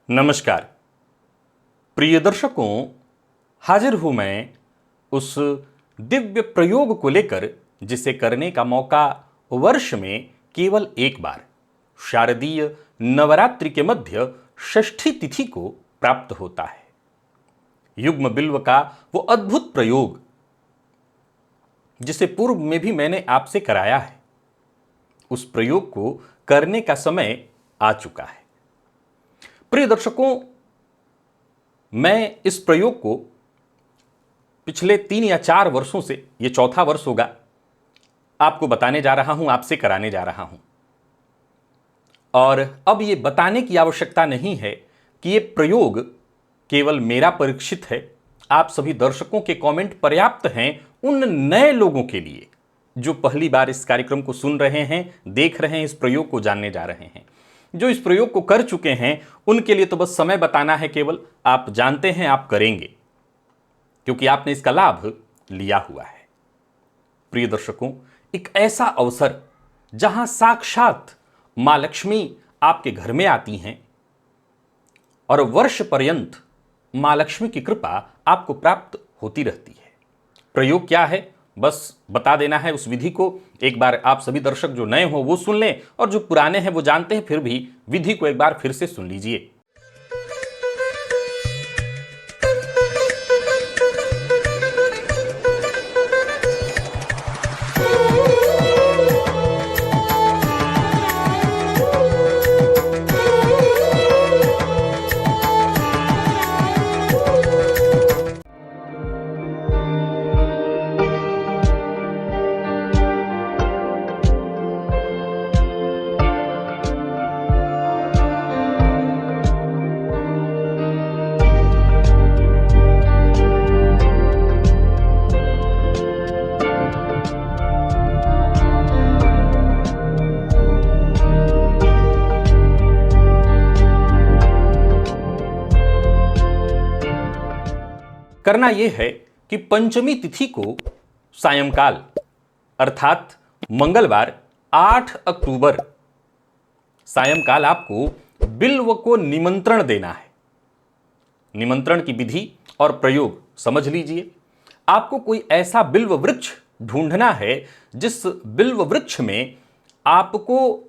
नमस्कार प्रिय दर्शकों, हाजिर हूं मैं उस दिव्य प्रयोग को लेकर जिसे करने का मौका वर्ष में केवल एक बार शारदीय नवरात्रि के मध्य षष्ठी तिथि को प्राप्त होता है। युग्म बिल्व का वो अद्भुत प्रयोग जिसे पूर्व में भी मैंने आपसे कराया है, उस प्रयोग को करने का समय आ चुका है। प्रिय दर्शकों, मैं इस प्रयोग को पिछले 3 या 4 वर्षों से, ये चौथा वर्ष होगा, आपको बताने जा रहा हूं, आपसे कराने जा रहा हूं। और अब ये बताने की आवश्यकता नहीं है कि ये प्रयोग केवल मेरा परीक्षित है। आप सभी दर्शकों के कमेंट पर्याप्त हैं उन नए लोगों के लिए जो पहली बार इस कार्यक्रम को सुन रहे हैं, देख रहे हैं, इस प्रयोग को जानने जा रहे हैं। जो इस प्रयोग को कर चुके हैं उनके लिए तो बस समय बताना है, केवल आप जानते हैं, आप करेंगे क्योंकि आपने इसका लाभ लिया हुआ है। प्रिय दर्शकों, एक ऐसा अवसर जहां साक्षात मां लक्ष्मी आपके घर में आती हैं और वर्ष पर्यंत मां लक्ष्मी की कृपा आपको प्राप्त होती रहती है। प्रयोग क्या है, बस बता देना है। उस विधि को एक बार आप सभी दर्शक जो नए हो वो सुन लें और जो पुराने हैं वो जानते हैं, फिर भी विधि को एक बार फिर से सुन लीजिए। करना यह है कि पंचमी तिथि को सायंकाल अर्थात मंगलवार 8 अक्टूबर सायंकाल आपको बिल्व को निमंत्रण देना है। निमंत्रण की विधि और प्रयोग समझ लीजिए। आपको कोई ऐसा बिल्व वृक्ष ढूंढना है जिस बिल्व वृक्ष में आपको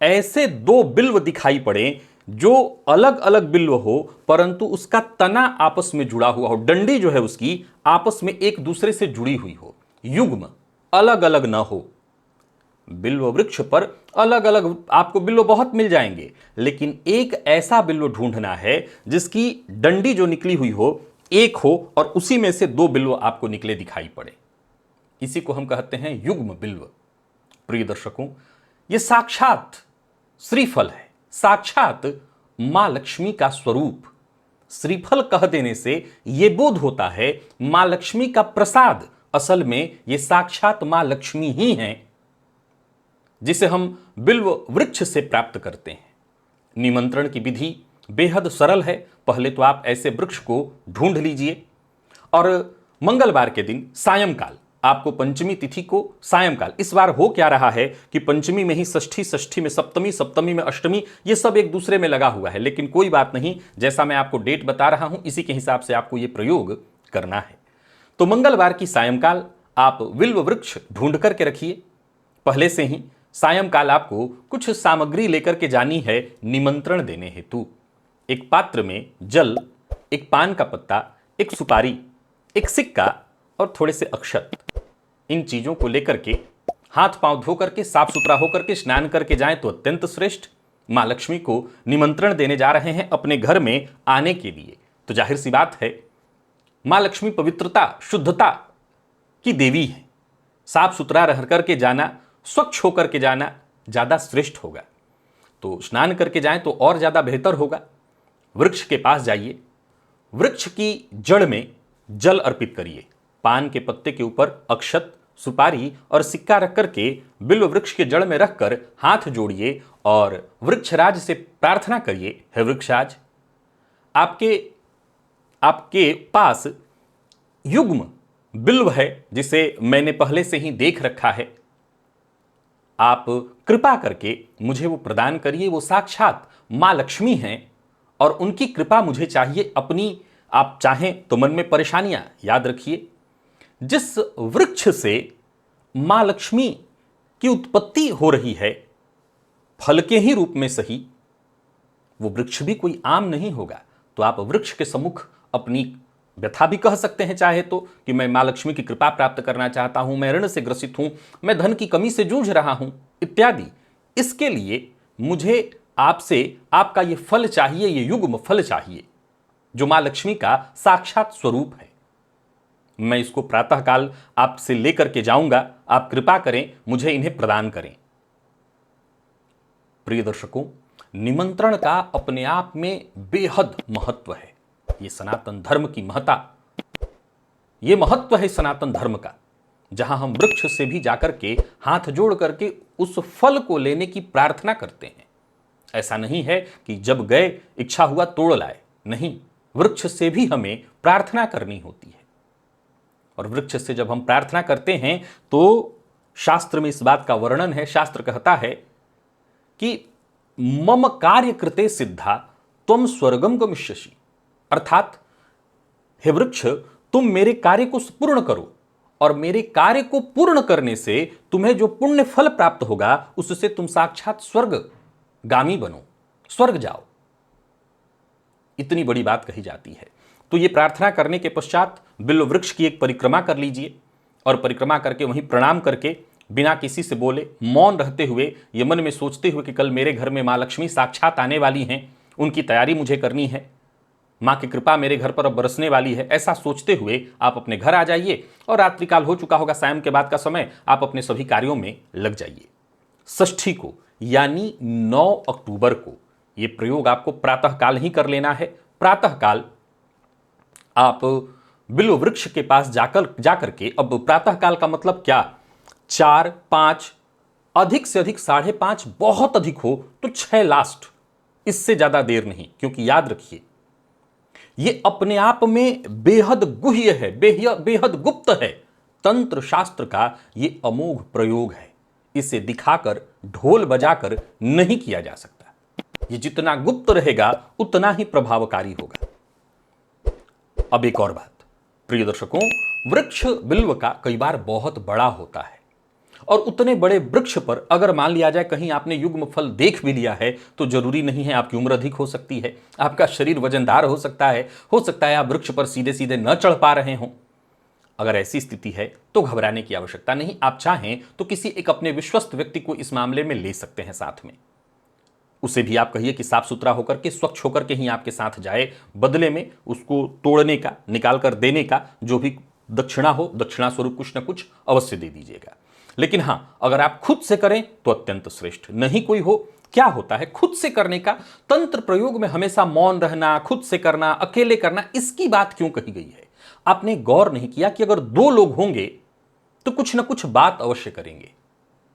ऐसे 2 बिल्व दिखाई पड़े जो अलग अलग बिल्व हो परंतु उसका तना आपस में जुड़ा हुआ हो, डंडी जो है उसकी आपस में एक दूसरे से जुड़ी हुई हो, युग्म अलग अलग ना हो। बिल्व वृक्ष पर अलग अलग आपको बिल्व बहुत मिल जाएंगे, लेकिन एक ऐसा बिल्व ढूंढना है जिसकी डंडी जो निकली हुई हो एक हो और उसी में से 2 बिल्व आपको निकले दिखाई पड़े। इसी को हम कहते हैं युग्म बिल्व। प्रिय दर्शकों, यह साक्षात श्रीफल है, साक्षात मां लक्ष्मी का स्वरूप। श्रीफल कह देने से यह बोध होता है मां लक्ष्मी का प्रसाद असल में यह साक्षात मां लक्ष्मी ही हैं, जिसे हम बिल्व वृक्ष से प्राप्त करते हैं। निमंत्रण की विधि बेहद सरल है। पहले तो आप ऐसे वृक्ष को ढूंढ लीजिए और मंगलवार के दिन सायंकाल आपको पंचमी तिथि को सायंकाल, इस बार हो क्या रहा है कि पंचमी में ही षष्ठी, षष्ठी में सप्तमी, सप्तमी में अष्टमी, ये सब एक दूसरे में लगा हुआ है, लेकिन कोई बात नहीं। जैसा मैं आपको डेट बता रहा हूं इसी के हिसाब से आपको यह प्रयोग करना है। तो मंगलवार की सायंकाल आप बिल्व वृक्ष ढूंढ करके रखिए। पहले से ही सायंकाल आपको कुछ सामग्री लेकर के जानी है निमंत्रण देने हेतु। एक पात्र में जल, एक पान का पत्ता, एक सुपारी, एक सिक्का और थोड़े से अक्षत, इन चीजों को लेकर के हाथ पांव धो करके साफ सुथरा होकर के स्नान करके जाएं तो अत्यंत श्रेष्ठ। मां लक्ष्मी को निमंत्रण देने जा रहे हैं अपने घर में आने के लिए, तो जाहिर सी बात है मां लक्ष्मी पवित्रता, शुद्धता की देवी है। साफ सुथरा रह करके जाना, स्वच्छ होकर के जाना ज्यादा श्रेष्ठ होगा। तो स्नान करके जाएं तो और ज्यादा बेहतर होगा। वृक्ष के पास जाइए, वृक्ष की जड़ में जल अर्पित करिए, पान के पत्ते के ऊपर अक्षत, सुपारी और सिक्का रख करके बिल्व वृक्ष के जड़ में रखकर हाथ जोड़िए और वृक्षराज से प्रार्थना करिए, हे वृक्षराज, आपके पास युग्म बिल्व है जिसे मैंने पहले से ही देख रखा है, आप कृपा करके मुझे वो प्रदान करिए। वो साक्षात मां लक्ष्मी हैं और उनकी कृपा मुझे चाहिए अपनी। आप चाहें तो मन में परेशानियां याद रखिए। जिस वृक्ष से मां लक्ष्मी की उत्पत्ति हो रही है, फल के ही रूप में सही, वो वृक्ष भी कोई आम नहीं होगा। तो आप वृक्ष के सम्मुख अपनी व्यथा भी कह सकते हैं चाहे तो, कि मैं मां लक्ष्मी की कृपा प्राप्त करना चाहता हूं, मैं ऋण से ग्रसित हूं, मैं धन की कमी से जूझ रहा हूं इत्यादि। इसके लिए मुझे आपसे आपका ये फल चाहिए, ये युग्म फल चाहिए जो मां लक्ष्मी का साक्षात स्वरूप है। मैं इसको प्रातःकाल आपसे लेकर के जाऊंगा, आप कृपा करें मुझे इन्हें प्रदान करें। प्रिय दर्शकों, निमंत्रण का अपने आप में बेहद महत्व है। ये सनातन धर्म की महत्ता, ये महत्व है सनातन धर्म का, जहां हम वृक्ष से भी जाकर के हाथ जोड़ करके उस फल को लेने की प्रार्थना करते हैं। ऐसा नहीं है कि जब गए इच्छा हुआ तोड़ लाए, नहीं, वृक्ष से भी हमें प्रार्थना करनी होती है। और वृक्ष से जब हम प्रार्थना करते हैं तो शास्त्र में इस बात का वर्णन है। शास्त्र कहता है कि मम कार्य कृते सिद्धा तुम स्वर्गम गमिष्यसि, अर्थात हे वृक्ष, तुम मेरे कार्य को पूर्ण करो और मेरे कार्य को पूर्ण करने से तुम्हें जो पुण्य फल प्राप्त होगा उससे तुम साक्षात स्वर्गगामी बनो, स्वर्ग जाओ। इतनी बड़ी बात कही जाती है। तो ये प्रार्थना करने के पश्चात बिल्व वृक्ष की एक परिक्रमा कर लीजिए और परिक्रमा करके वहीं प्रणाम करके बिना किसी से बोले, मौन रहते हुए, ये मन में सोचते हुए कि कल मेरे घर में मां लक्ष्मी साक्षात आने वाली हैं, उनकी तैयारी मुझे करनी है, मां की कृपा मेरे घर पर अब बरसने वाली है, ऐसा सोचते हुए आप अपने घर आ जाइए और रात्रिकाल हो चुका होगा, सायं के बाद का समय, आप अपने सभी कार्यों में लग जाइए। षष्ठी को यानी 9 अक्टूबर को यह प्रयोग आपको प्रातःकाल ही कर लेना है। प्रातःकाल आप बिल्व वृक्ष के पास जाकर के, अब प्रातःकाल का मतलब क्या, 4, 5, अधिक से अधिक 5:30, बहुत अधिक हो तो 6 लास्ट, इससे ज्यादा देर नहीं। क्योंकि याद रखिए यह अपने आप में बेहद गुह्य है, बेहद गुप्त है। तंत्र शास्त्र का यह अमोघ प्रयोग है। इसे दिखाकर, ढोल बजाकर नहीं किया जा सकता। यह जितना गुप्त रहेगा उतना ही प्रभावकारी होगा। अब एक और बात, प्रिय दर्शकों, वृक्ष बिल्व का कई बार बहुत बड़ा होता है और उतने बड़े वृक्ष पर अगर मान लिया जाए कहीं आपने युग्म फल देख भी लिया है तो जरूरी नहीं है, आपकी उम्र अधिक हो सकती है, आपका शरीर वजनदार हो सकता है आप वृक्ष पर सीधे सीधे न चढ़ पा रहे हों। अगर ऐसी स्थिति है तो घबराने की आवश्यकता नहीं। आप चाहें तो किसी एक अपने विश्वस्त व्यक्ति को इस मामले में ले सकते हैं साथ में। उसे भी आप कहिए कि साफ सुथरा होकर के, स्वच्छ होकर के ही आपके साथ जाए। बदले में उसको तोड़ने का, निकाल कर देने का जो भी दक्षिणा हो, दक्षिणा स्वरूप कुछ न कुछ अवश्य दे दीजिएगा। लेकिन हां, अगर आप खुद से करें तो अत्यंत श्रेष्ठ। नहीं कोई हो, क्या होता है खुद से करने का, तंत्र प्रयोग में हमेशा मौन रहना, खुद से करना, अकेले करना, इसकी बात क्यों कही गई है? आपने गौर नहीं किया कि अगर 2 लोग होंगे तो कुछ न कुछ बात अवश्य करेंगे।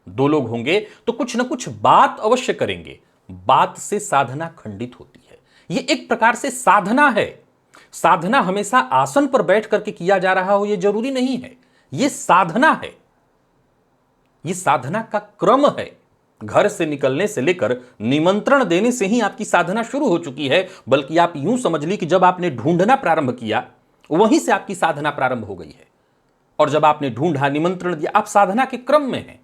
2 लोग होंगे तो कुछ न कुछ बात अवश्य करेंगे। बात से साधना खंडित होती है। यह एक प्रकार से साधना है। साधना हमेशा आसन पर बैठ करके किया जा रहा हो यह जरूरी नहीं है। यह साधना है, यह साधना का क्रम है। घर से निकलने से लेकर निमंत्रण देने से ही आपकी साधना शुरू हो चुकी है। बल्कि आप यूं समझ ली कि जब आपने ढूंढना प्रारंभ किया वहीं से आपकी साधना प्रारंभ हो गई है। और जब आपने ढूंढा, निमंत्रण दिया, आप साधना के क्रम में हैं।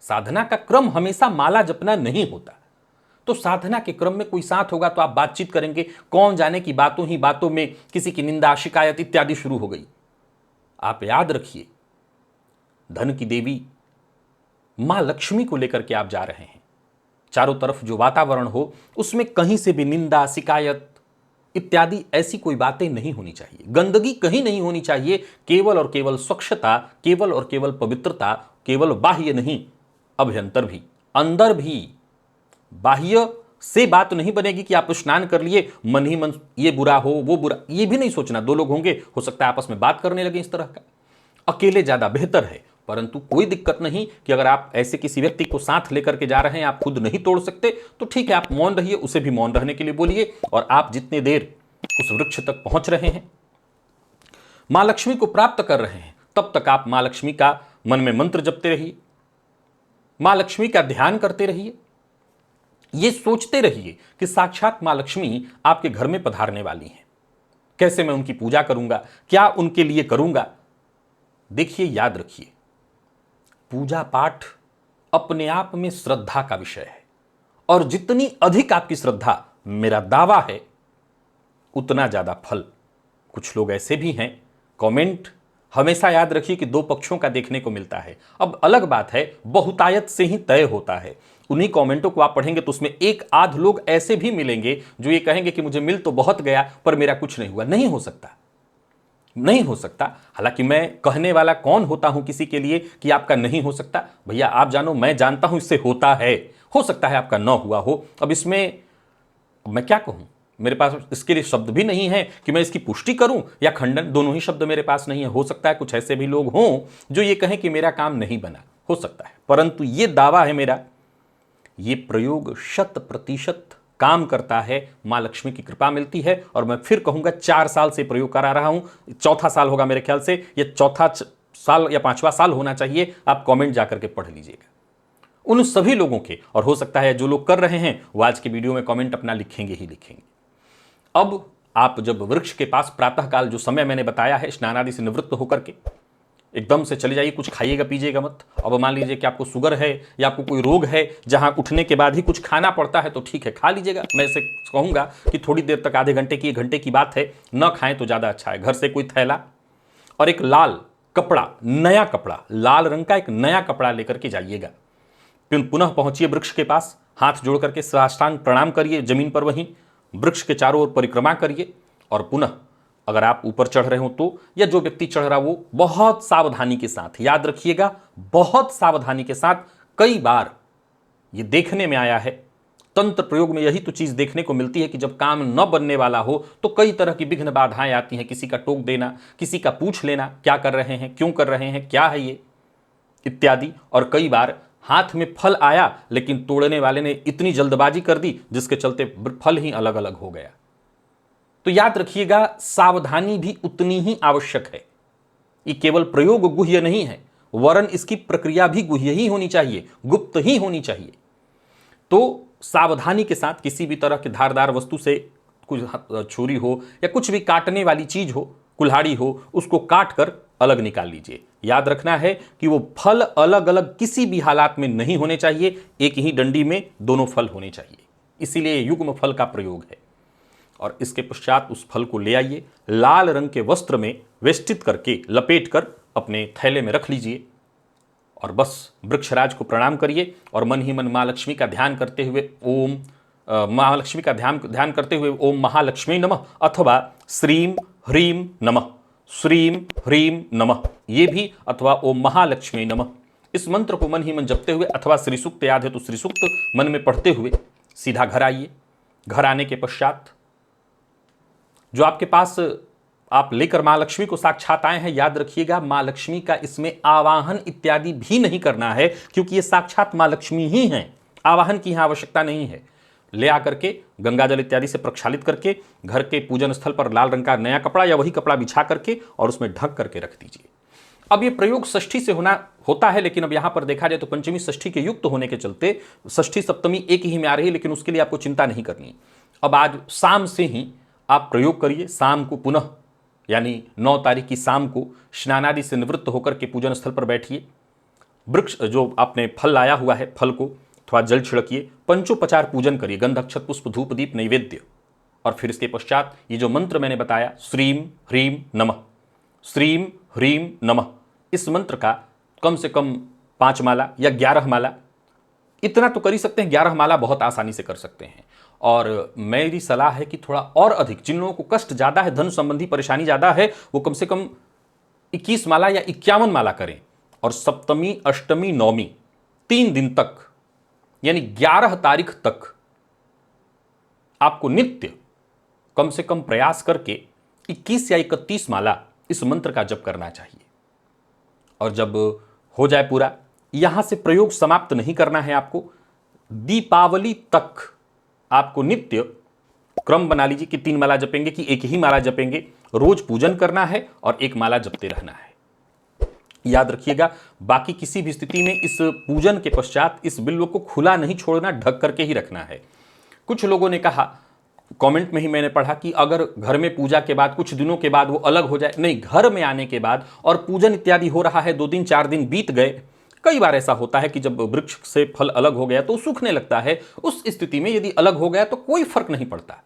साधना का क्रम हमेशा माला जपना नहीं होता। तो साधना के क्रम में कोई साथ होगा तो आप बातचीत करेंगे, कौन जाने की बातों ही बातों में किसी की निंदा, शिकायत इत्यादि शुरू हो गई। आप याद रखिए, धन की देवी मां लक्ष्मी को लेकर के आप जा रहे हैं। चारों तरफ जो वातावरण हो उसमें कहीं से भी निंदा, शिकायत इत्यादि ऐसी कोई बातें नहीं होनी चाहिए। गंदगी कहीं नहीं होनी चाहिए। केवल और केवल स्वच्छता, केवल और केवल पवित्रता, केवल बाह्य नहीं, अभ्यंतर भी, अंदर भी। बाह्य से बात नहीं बनेगी कि आप स्नान कर लिए, मन ही मन ये बुरा हो वो बुरा, ये भी नहीं सोचना। 2 लोग होंगे, हो सकता है आपस में बात करने लगे इस तरह का। अकेले ज्यादा बेहतर है, परंतु कोई दिक्कत नहीं कि अगर आप ऐसे किसी व्यक्ति को साथ लेकर के जा रहे हैं, आप खुद नहीं तोड़ सकते तो ठीक है, आप मौन रहिए, उसे भी मौन रहने के लिए बोलिए। और आप जितने देर उस वृक्ष तक पहुंच रहे हैं, मां लक्ष्मी को प्राप्त कर रहे हैं, तब तक आप मां लक्ष्मी का मन में मंत्र जपते रहिए, मां लक्ष्मी का ध्यान करते रहिए। ये सोचते रहिए कि साक्षात मां लक्ष्मी आपके घर में पधारने वाली हैं। कैसे मैं उनकी पूजा करूंगा, क्या उनके लिए करूंगा। देखिए, याद रखिए, पूजा पाठ अपने आप में श्रद्धा का विषय है, और जितनी अधिक आपकी श्रद्धा, मेरा दावा है, उतना ज्यादा फल। कुछ लोग ऐसे भी हैं, कमेंट हमेशा याद रखिए कि दो पक्षों का देखने को मिलता है। अब अलग बात है, बहुतायत से ही तय होता है। उन्हीं कमेंटों को आप पढ़ेंगे तो उसमें एक आध लोग ऐसे भी मिलेंगे जो ये कहेंगे कि मुझे मिल तो बहुत गया पर मेरा कुछ नहीं हुआ। नहीं हो सकता, नहीं हो सकता। हालांकि मैं कहने वाला कौन होता हूं किसी के लिए कि आपका नहीं हो सकता। भैया आप जानो, मैं जानता हूं इससे होता है, हो सकता है आपका न हुआ हो। अब इसमें मैं क्या कहूं, मेरे पास इसके लिए शब्द भी नहीं है कि मैं इसकी पुष्टि करूं या खंडन, दोनों ही शब्द मेरे पास नहीं है। हो सकता है कुछ ऐसे भी लोग हों जो ये कहें कि मेरा काम नहीं बना, हो सकता है, परंतु ये दावा है मेरा, ये प्रयोग 100% काम करता है। मां लक्ष्मी की कृपा मिलती है। और मैं फिर कहूंगा, 4 साल से प्रयोग करा रहा हूं, चौथा साल होगा मेरे ख्याल से, ये चौथा साल या 5वां साल होना चाहिए। आप कमेंट जाकर के पढ़ लीजिएगा उन सभी लोगों के, और हो सकता है जो लोग कर रहे हैं वो आज की वीडियो में कमेंट अपना लिखेंगे ही लिखेंगे। अब आप जब वृक्ष के पास प्रातःकाल जो समय मैंने बताया है, स्नान आदि से निवृत्त होकर के एकदम से चले जाइए, कुछ खाइएगा पीजिएगा मत। अब मान लीजिए कि आपको शुगर है या आपको कोई रोग है जहां उठने के बाद ही कुछ खाना पड़ता है, तो ठीक है, खा लीजिएगा। मैं इसे कहूंगा कि थोड़ी देर तक, आधे घंटे की, 1 घंटे की बात है, न खाएं तो ज्यादा अच्छा है। घर से कोई थैला और एक लाल कपड़ा, नया कपड़ा, लाल रंग का एक नया कपड़ा लेकर के जाइएगा। पुनः पहुंचिए वृक्ष के पास, हाथ जोड़ करके साष्टांग प्रणाम करिए जमीन पर, वहीं वृक्ष के चारों ओर परिक्रमा करिए। और पुनः अगर आप ऊपर चढ़ रहे हो तो, या जो व्यक्ति चढ़ रहा वो बहुत सावधानी के साथ, याद रखिएगा, बहुत सावधानी के साथ। कई बार ये देखने में आया है, तंत्र प्रयोग में यही तो चीज देखने को मिलती है कि जब काम न बनने वाला हो तो कई तरह की विघ्न बाधाएं आती हैं। किसी का टोक देना, किसी का पूछ लेना, क्या कर रहे हैं, क्यों कर रहे हैं, क्या है ये, इत्यादि। और कई बार हाथ में फल आया लेकिन तोड़ने वाले ने इतनी जल्दबाजी कर दी जिसके चलते फल ही अलग अलग हो गया। तो याद रखिएगा, सावधानी भी उतनी ही आवश्यक है। ये केवल प्रयोग गुह्य नहीं है, वरन इसकी प्रक्रिया भी गुह्य ही होनी चाहिए, गुप्त ही होनी चाहिए। तो सावधानी के साथ किसी भी तरह की धारदार वस्तु से, कुछ छुरी हो या कुछ भी काटने वाली चीज हो, कुल्हाड़ी हो, उसको काट कर अलग निकाल लीजिए। याद रखना है कि वो फल अलग अलग किसी भी हालात में नहीं होने चाहिए, एक ही डंडी में दोनों फल होने चाहिए। इसीलिए युग्म फल का प्रयोग है। और इसके पश्चात उस फल को ले आइए, लाल रंग के वस्त्र में वेष्टित करके, लपेट कर अपने थैले में रख लीजिए, और बस वृक्षराज को प्रणाम करिए। और मन ही मन मां लक्ष्मी का ध्यान करते हुए ओम महालक्ष्मी का ध्यान करते हुए ओम महालक्ष्मी नमः, अथवा श्रीम ह्रीम नमः, श्रीम ह्रीम नमः, ये भी, अथवा ओम महालक्ष्मी नमः, इस मंत्र को मन ही मन जपते हुए, अथवा श्री सूक्त याद है तो श्री सूक्त मन में पढ़ते हुए सीधा घर आइए। घर आने के पश्चात जो आपके पास आप लेकर मां लक्ष्मी को साक्षात आए हैं, याद रखिएगा, मां लक्ष्मी का इसमें आवाहन इत्यादि भी नहीं करना है, क्योंकि ये साक्षात मां लक्ष्मी ही हैं। आवाहन की यहां आवश्यकता नहीं है। ले आकर के गंगा जल इत्यादि से प्रक्षालित करके घर के पूजन स्थल पर लाल रंग का नया कपड़ा या वही कपड़ा बिछा करके और उसमें ढक करके रख दीजिए। अब ये प्रयोग षष्ठी से होता है, लेकिन अब यहां पर देखा जाए तो पंचमी षष्ठी के युक्त होने के चलते षष्ठी सप्तमी एक ही में आ रही है, लेकिन उसके लिए आपको चिंता नहीं करनी। अब आज शाम से ही आप प्रयोग करिए। शाम को पुनः, यानी 9 तारीख की शाम को स्नान आदि से निवृत्त होकर के पूजन स्थल पर बैठिए। वृक्ष जो आपने फल लाया हुआ है, फल को थोड़ा जल छिड़किए, पंचोपचार पूजन करिए, गंध अक्षत पुष्प धूप दीप नैवेद्य। और फिर इसके पश्चात ये जो मंत्र मैंने बताया, श्रीम ह्रीम नमः, श्रीम ह्रीम नमः, इस मंत्र का कम से कम 5 माला या 11 माला, इतना तो कर ही सकते हैं। 11 माला बहुत आसानी से कर सकते हैं। और मेरी सलाह है कि थोड़ा और अधिक, जिन लोगों को कष्ट ज़्यादा है, धन संबंधी परेशानी ज़्यादा है, वो कम से कम 21 माला या 51 माला करें। और सप्तमी अष्टमी नवमी 3 दिन तक, यानी 11 तारीख तक आपको नित्य कम से कम प्रयास करके 21 या 31 माला इस मंत्र का जप करना चाहिए। और जब हो जाए पूरा, यहां से प्रयोग समाप्त नहीं करना है आपको। दीपावली तक आपको नित्य क्रम बना लीजिए कि 3 माला जपेंगे कि एक ही माला जपेंगे। रोज पूजन करना है और एक माला जपते रहना है। याद रखिएगा। बाकी किसी भी स्थिति में इस पूजन के पश्चात इस बिल्व को खुला नहीं छोड़ना, ढक करके ही रखना है। कुछ लोगों ने कहा, कमेंट में ही मैंने पढ़ा कि अगर घर में पूजा के बाद कुछ दिनों के बाद वो अलग हो जाए। नहीं, घर में आने के बाद और पूजन इत्यादि हो रहा है, 2 दिन 4 दिन बीत गए, कई बार ऐसा होता है कि जब वृक्ष से फल अलग हो गया तो सूखने लगता है। उस स्थिति में यदि अलग हो गया तो कोई फर्क नहीं पड़ता।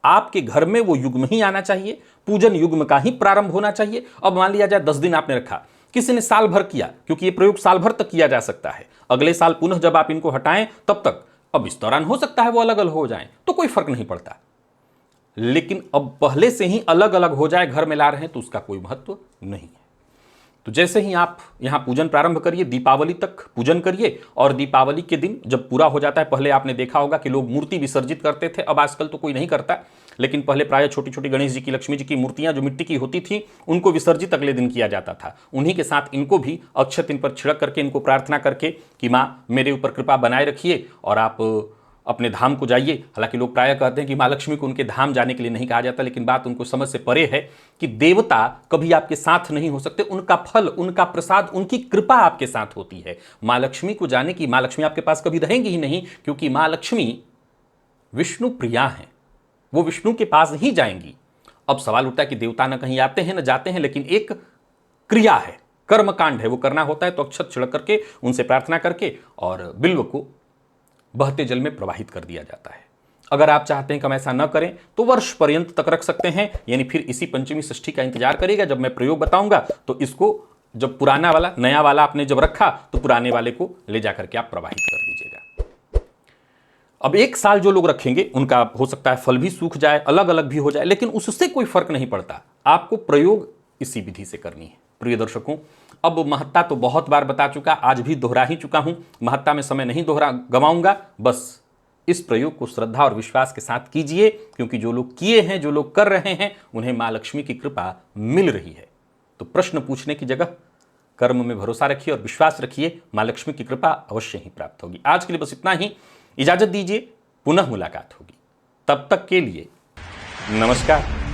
आपके घर में वो युग्म ही आना चाहिए, पूजन युग्म का ही प्रारंभ होना चाहिए। अब मान लिया जाए 10 दिन आपने रखा, किसी ने साल भर किया, क्योंकि ये प्रयोग साल भर तक किया जा सकता है। अगले साल पुनः जब आप इनको हटाएं तब तक, अब इस दौरान हो सकता है वो अलग अलग हो जाएं, तो कोई फर्क नहीं पड़ता। लेकिन अब पहले से ही अलग अलग हो जाए, घर में ला रहे हैं, तो उसका कोई महत्व नहीं है। तो जैसे ही आप यहां पूजन प्रारंभ करिए, दीपावली तक पूजन करिए, और दीपावली के दिन जब पूरा हो जाता है, पहले आपने देखा होगा कि लोग मूर्ति विसर्जित करते थे, अब आजकल तो कोई नहीं करता, लेकिन पहले प्राय छोटी छोटी गणेश जी की, लक्ष्मी जी की मूर्तियां जो मिट्टी की होती थी, उनको विसर्जित अगले दिन किया जाता था। उन्हीं के साथ इनको भी अक्षत इन पर छिड़क करके, इनको प्रार्थना करके कि माँ मेरे ऊपर कृपा बनाए रखिए और आप अपने धाम को जाइए। हालांकि लोग प्रायः कहते हैं कि माँ लक्ष्मी को उनके धाम जाने के लिए नहीं कहा जाता, लेकिन बात उनको समझ से परे है कि देवता कभी आपके साथ नहीं हो सकते, उनका फल, उनका प्रसाद, उनकी कृपा आपके साथ होती है। माँ लक्ष्मी को जाने की, माँ लक्ष्मी आपके पास कभी रहेंगी ही नहीं, क्योंकि माँ लक्ष्मी विष्णु प्रिया हैं, वो विष्णु के पास ही जाएंगी। अब सवाल उठता है कि देवता न कहीं आते हैं न जाते हैं, लेकिन एक क्रिया है, कर्मकांड है, वो करना होता है। तो अक्षत छिड़क करके, उनसे प्रार्थना करके और बिल्व को बहते जल में प्रवाहित कर दिया जाता है। अगर आप चाहते हैं कि हम ऐसा न करें तो वर्ष पर्यंत तक रख सकते हैं, यानी फिर इसी पंचमी षष्ठी का इंतजार करिएगा। जब मैं प्रयोग बताऊंगा तो इसको, जब पुराना वाला, नया वाला आपने जब रखा तो पुराने वाले को ले जाकर के आप प्रवाहित कर दीजिएगा। अब 1 साल जो लोग रखेंगे उनका हो सकता है फल भी सूख जाए, अलग अलग भी हो जाए, लेकिन उससे कोई फर्क नहीं पड़ता। आपको प्रयोग इसी विधि से करनी है। प्रिय दर्शकों, अब महत्ता तो बहुत बार बता चुका, आज भी दोहरा ही चुका हूं। महत्ता में समय नहीं गवाऊंगा। बस इस प्रयोग को श्रद्धा और विश्वास के साथ कीजिए, क्योंकि जो लोग किए हैं, जो लोग कर रहे हैं, उन्हें मां लक्ष्मी की कृपा मिल रही है। तो प्रश्न पूछने की जगह कर्म में भरोसा रखिए और विश्वास रखिए, मां लक्ष्मी की कृपा अवश्य ही प्राप्त होगी। आज के लिए बस इतना ही, इजाजत दीजिए, पुनः मुलाकात होगी। तब तक के लिए नमस्कार।